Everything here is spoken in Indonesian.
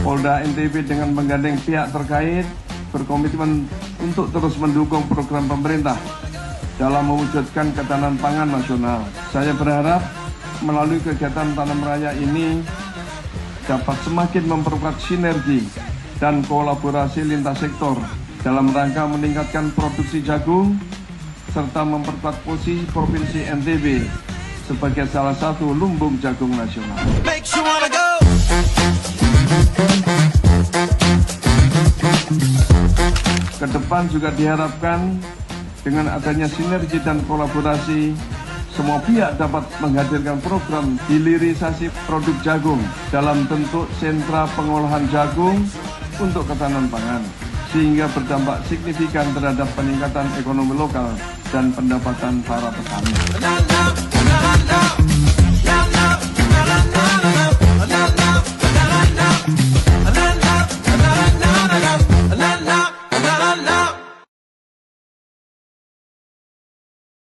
Polda NTB dengan menggandeng pihak terkait berkomitmen untuk terus mendukung program pemerintah dalam mewujudkan ketahanan pangan nasional. Saya berharap melalui kegiatan Tanam Raya ini dapat semakin memperkuat sinergi dan kolaborasi lintas sektor dalam rangka meningkatkan produksi jagung serta memperkuat posisi Provinsi NTB sebagai salah satu lumbung jagung nasional. Kedepan juga diharapkan dengan adanya sinergi dan kolaborasi, semua pihak dapat menghadirkan program hilirisasi produk jagung dalam bentuk sentra pengolahan jagung untuk ketahanan pangan, sehingga berdampak signifikan terhadap peningkatan ekonomi lokal dan pendapatan para petani.